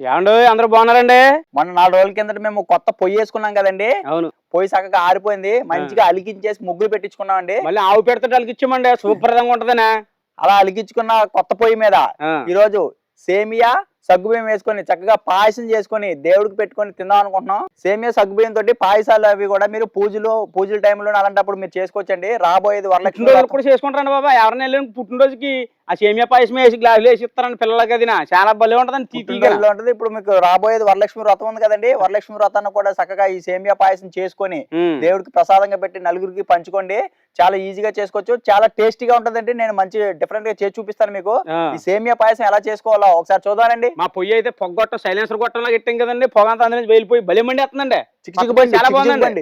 ఏమండి అందరూ బాగున్నారండి? మొన్న 4 రోజుల కిందట మేము కొత్త పొయ్యి వేసుకున్నాం కదండి. అవును. పొయ్యి చక్కగా ఆరిపోయింది. మంచిగా అలికించేసి ముగ్గులు పెట్టించుకున్నామండి. మళ్ళీ ఆవు పెడతా అలికిచ్చామండి, సూపర్గా ఉంటదనా. అలా అలికించుకున్న కొత్త పొయ్యి మీద ఈరోజు సేమియా సగ్గుబియ్యం వేసుకొని చక్కగా పాయసం చేసుకొని దేవుడికి పెట్టుకొని తిందాం అనుకుంటున్నాం. సేమియా సగ్గుబియ్యం తోటి పాయసాలు అవి కూడా మీరు పూజల టైంలో అలాంటప్పుడు మీరు చేసుకోవచ్చండి. రాబోయేది వరలక్ష్మి కూడా చేసుకుంటారండి బాబా. ఎవరైనా వెళ్ళి పుట్టినరోజుకి ఆ సేమియా పాయసం వేసి గ్లాసులు వేసి ఇస్తారండి పిల్లలకి. అది చాలా భలే ఉంటదండి, ఉంటది. ఇప్పుడు మీకు రాబోయేది వరలక్ష్మి వ్రతం ఉంది కదండి. వరలక్ష్మి వ్రతాన్ని కూడా చక్కగా ఈ సేమియా పాయసం చేసుకొని దేవుడికి ప్రసాదంగా పెట్టి నలుగురికి పంచుకోండి. చాలా ఈజీగా చేసుకోవచ్చు, చాలా టేస్టీగా ఉంటదండి. నేను మంచి డిఫరెంట్ గా చేసి చూపిస్తాను మీకు. ఈ సేమియా పాయసం ఎలా చేసుకోవాలో ఒకసారి చూద్దామండి. మా పొయ్యి అయితే పొగ్గొట్టం సైలెన్సర్ గొట్టంలా పెట్టాం కదండి. పొగ అంతా అందులో వెళ్ళిపోయి భలే మండి వస్తుందండి. చాలా బాగుందండి,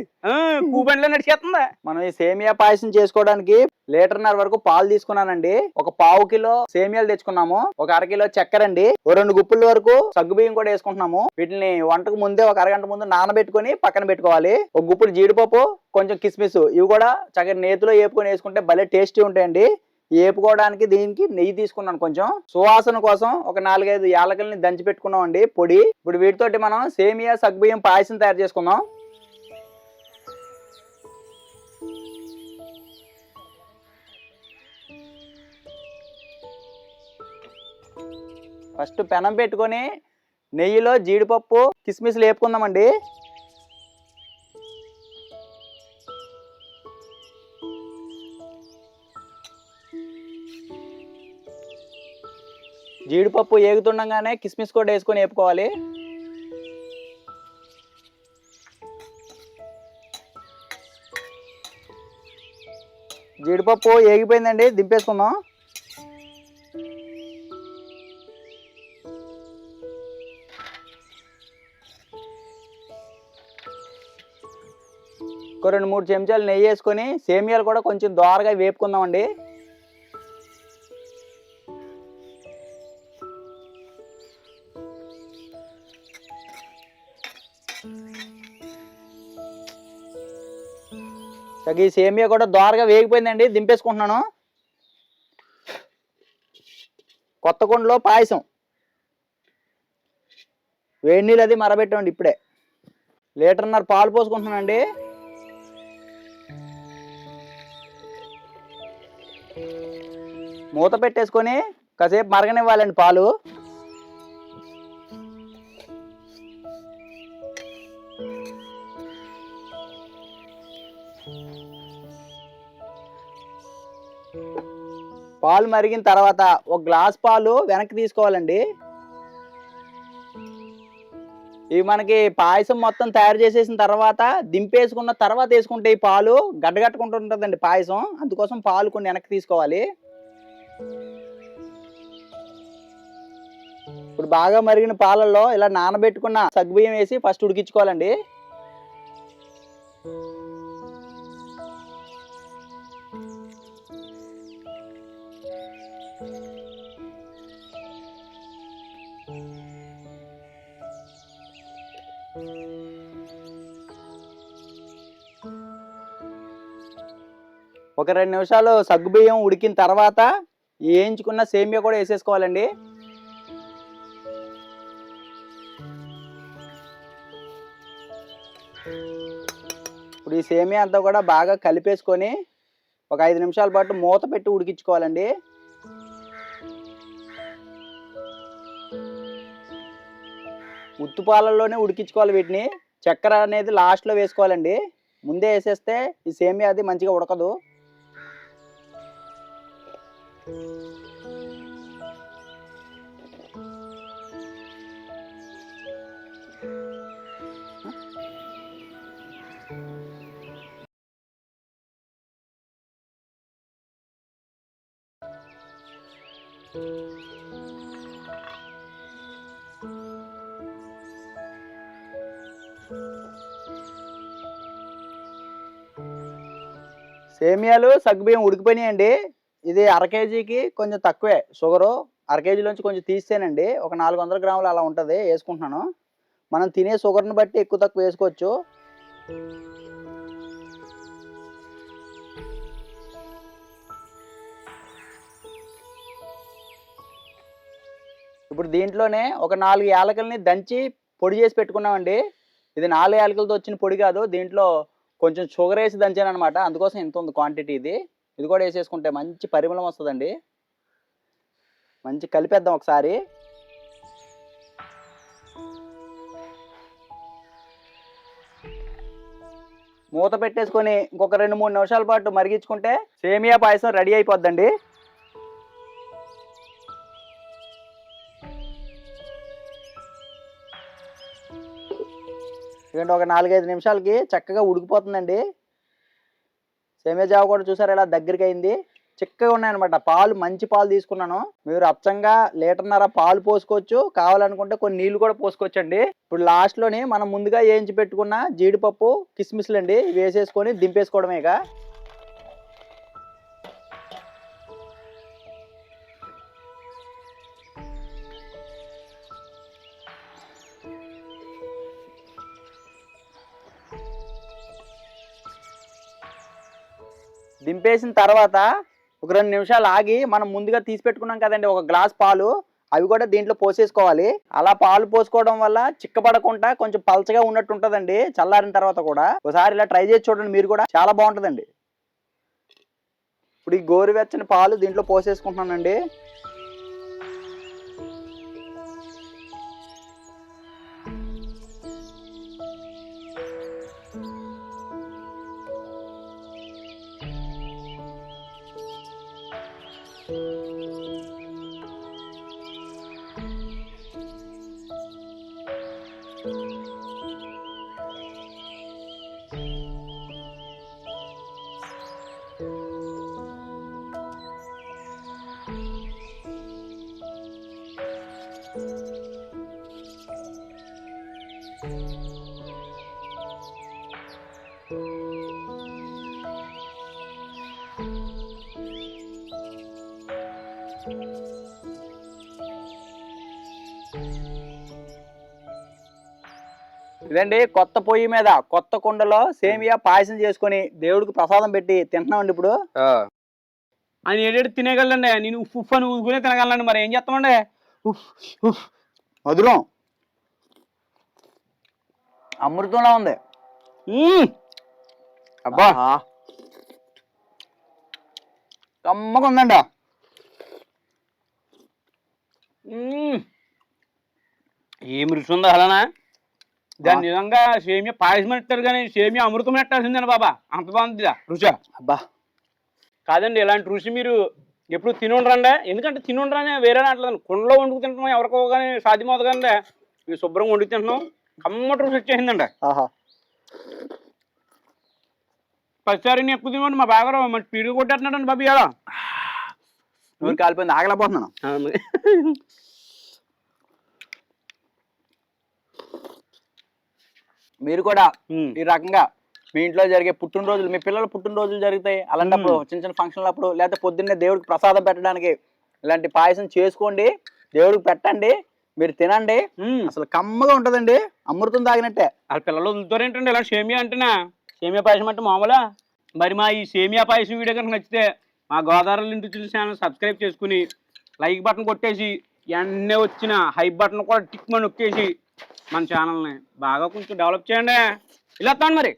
కూబండిలో నడిచేస్తుందా. మనం ఈ సేమియా పాయసం చేసుకోవడానికి 1.5 లీటర్ వరకు పాలు తీసుకున్నానండి. ఒక 1/2 కిలో సేమియాలు తెచ్చుకున్నాము. ఒక 1/2 కిలో చక్కెర అండి. 2 గుప్పుల వరకు సగ్గుబియ్యం కూడా వేసుకుంటున్నాము. వీటిని వంటకు ముందే ఒక అరగంట ముందు నానబెట్టుకుని పక్కన పెట్టుకోవాలి. ఒక గుప్పుడు జీడిపప్పు, కొంచెం కిస్మిస్, ఇవి కూడా చక్కగా నేతిలో వేపుకొని వేసుకుంటే భలే టేస్టీ ఉంటాయండి. వేపుకోవడానికి దీనికి నెయ్యి తీసుకున్నాను. కొంచెం సువాసన కోసం ఒక 4-5 యాలకుల్ని దంచి పెట్టుకున్నాం అండి పొడి. ఇప్పుడు వీటితోటి మనం సేమియా సగ్గుబియ్యం పాయసం తయారు చేసుకుందాం. ఫస్ట్ పెనం పెట్టుకొని నెయ్యిలో జీడిపప్పు కిస్మిస్లు వేపుకుందామండి. జీడిపప్పు ఏగుతుండగానే కిస్మిస్ కూడా వేసుకొని వేపుకోవాలి. జీడిపప్పు ఏగిపోయిందండి, దింపేసుకుందాం. ఒక 2-3 చెంచాలు నెయ్యి వేసుకొని సేమియాలు కూడా కొంచెం దోరగా వేపుకుందామండి. ఈ సేమియా కూడా దోరగా వేగిపోయిందండి, దింపేసుకుంటున్నాను. కొత్త కుండలో పాయసం వేడి నీళ్ళు అది మరబెట్టండి. ఇప్పుడే 1.5 లీటర్ పాలు పోసుకుంటున్నానండి. మూత పెట్టేసుకొని కాసేపు మరగనివ్వాలండి పాలు. పాలు మరిగిన తర్వాత ఒక గ్లాస్ పాలు వెనక్కి తీసుకోవాలండి. ఇవి మనకి పాయసం మొత్తం తయారు చేసేసిన తర్వాత దింపేసుకున్న తర్వాత వేసుకుంటే ఈ పాలు గడ్డగట్టుకుంటూ ఉంటుందండి పాయసం. అందుకోసం పాలు కొన్ని వెనక్కి తీసుకోవాలి. ఇప్పుడు బాగా మరిగిన పాలల్లో ఇలా నానబెట్టుకున్న సగ్గుబియ్యం వేసి ఫస్ట్ ఉడికించుకోవాలండి. ఒక 2 నిమిషాలు సగ్గుబియ్యం ఉడికిన తర్వాత వేయించుకున్న సేమియా కూడా వేసేసుకోవాలండి. ఇప్పుడు ఈ సేమియా అంతా కూడా బాగా కలిపేసుకొని ఒక 5 నిమిషాల పాటు మూత పెట్టి ఉడికించుకోవాలండి. ఉత్తుపాలల్లోనే ఉడికించుకోవాలి వీటిని. చక్కెర అనేది లాస్ట్లో వేసుకోవాలండి. ముందే వేసేస్తే ఈ సేమియా అది మంచిగా ఉడకదు. సేమియాలు సగ్గుబియ్యం ఉడికిపోయినాయండి. ఇది అర కేజీకి కొంచెం తక్కువే షుగరు. అర కేజీలోంచి కొంచెం తీస్తేనండి ఒక 400 గ్రాములు అలా ఉంటుంది వేసుకుంటున్నాను. మనం తినే షుగర్ని బట్టి ఎక్కువ తక్కువ వేసుకోవచ్చు. ఇప్పుడు దీంట్లోనే ఒక 4 యాలకుల్ని దంచి పొడి చేసి పెట్టుకున్నామండి. ఇది 4 యాలకులతో వచ్చిన పొడి కాదు, దీంట్లో కొంచెం షుగర్ వేసి దంచాను అనమాట. అందుకోసం ఇంత ఉంది క్వాంటిటీ. ఇది కూడా వేసేసుకుంటే మంచి పరిమళం వస్తుందండి. మంచి కలిపేద్దాం ఒకసారి. మూత పెట్టేసుకొని ఇంకొక 2-3 నిమిషాల పాటు మరిగించుకుంటే సేమియా పాయసం రెడీ అయిపోద్దండి. ఎందుకంటే ఒక 4-5 నిమిషాలకి చక్కగా ఉడికిపోతుందండి. సేమియా జావ కూడా చూసారు ఎలా దగ్గరికి అయింది. చిక్కగా ఉన్నాయన్నమాట. పాలు మంచి పాలు తీసుకున్నాను. మీరు అచ్చంగా 1.5 లీటర్ పాలు పోసుకోవచ్చు, కావాలనుకుంటే కొన్ని నీళ్లు కూడా పోసుకోవచ్చు అండి. ఇప్పుడు లాస్ట్లోని మనం ముందుగా వేయించి పెట్టుకున్న జీడిపప్పు కిస్మిస్లు అండి వేసేసుకొని దింపేసుకోవడమేగా. దింపేసిన తర్వాత ఒక 2 నిమిషాలు ఆగి మనం ముందుగా తీసి పెట్టుకున్నాం కదండి ఒక గ్లాస్ పాలు, అవి కూడా దీంట్లో పోసేసుకోవాలి. అలా పాలు పోసుకోవడం వల్ల చిక్కబడకుండా కొంచెం పలచగా ఉన్నట్టు ఉంటుందండి చల్లారిన తర్వాత కూడా. ఒకసారి ఇలా ట్రై చేసి చూడండి మీరు కూడా, చాలా బాగుంటుందండి. ఇప్పుడు ఈ గోరువెచ్చని పాలు దీంట్లో పోసేసుకుంటున్నానండి. ఇదండి కొత్త పొయ్యి మీద కొత్త కుండలో సేమియా పాయసం చేసుకొని దేవుడికి ప్రసాదం పెట్టి తింటున్నామండి ఇప్పుడు. ఆయన ఏడేడు తినేగలండి, నేను ఉఫ్ అని ఊరుకునే తినగలండి. మరి ఏం చేస్తామండి? మధురం అమృతంలా ఉంది. అబ్బా కమ్మగా ఉందండి. ఏం రుచి ఉందో అలానా? దాన్ని నిజంగా సేమియా పాయసం పెట్టారు కానీ సేమియా అమృతం పెట్టాల్సిందని బాబా, అంత బాగుంది రుచి. అబ్బా కాదండి, ఇలాంటి రుచి మీరు ఎప్పుడు తినుండ్రండి. ఎందుకంటే తినుండ్రనే వేరే అట్లేదు, కుండలో వండుకు తింటున్నాం ఎవరికో కానీ సాధ్యమవుతుంది కండి. మీరు శుభ్రంగా వండుకు తింటున్నాం, కమ్మటి రుచి వచ్చేసిందండి. పచ్చారిని ఎక్కువ తినండి మా బాగా మరి పీడి కొట్టేస్తున్నాడండి బాబు. ఇలా నువ్వు కాలిపోయింది, ఆగలేకపోతున్నాను. మీరు కూడా ఈ రకంగా మీ ఇంట్లో జరిగే పుట్టినరోజులు, మీ పిల్లల పుట్టినరోజులు జరుగుతాయి అలాంటప్పుడు, చిన్న చిన్న ఫంక్షన్లు అప్పుడు, లేకపోతే పొద్దున్నే దేవుడికి ప్రసాదం పెట్టడానికి ఇలాంటి పాయసం చేసుకోండి, దేవుడికి పెట్టండి, మీరు తినండి. అసలు కమ్మగా ఉంటుందండి, అమృతం తాగినట్టే. వాళ్ళ పిల్లలు వదులుతారేంటండి ఇలా సేమియా అంటేనా? సేమియా పాయసం అంటే మామూలా? మరి మా ఈ సేమియా పాయసం వీడియో కనుక నచ్చితే మా గోదావరి ఇంటి ఛానల్ సబ్స్క్రైబ్ చేసుకుని లైక్ బటన్ కొట్టేసి వెంటనే వచ్చిన హై బటన్ కూడా టిక్ మని నొక్కేసి మన ఛానల్ని బాగా కొంచెం డెవలప్ చేయండి. ఇలా మరి.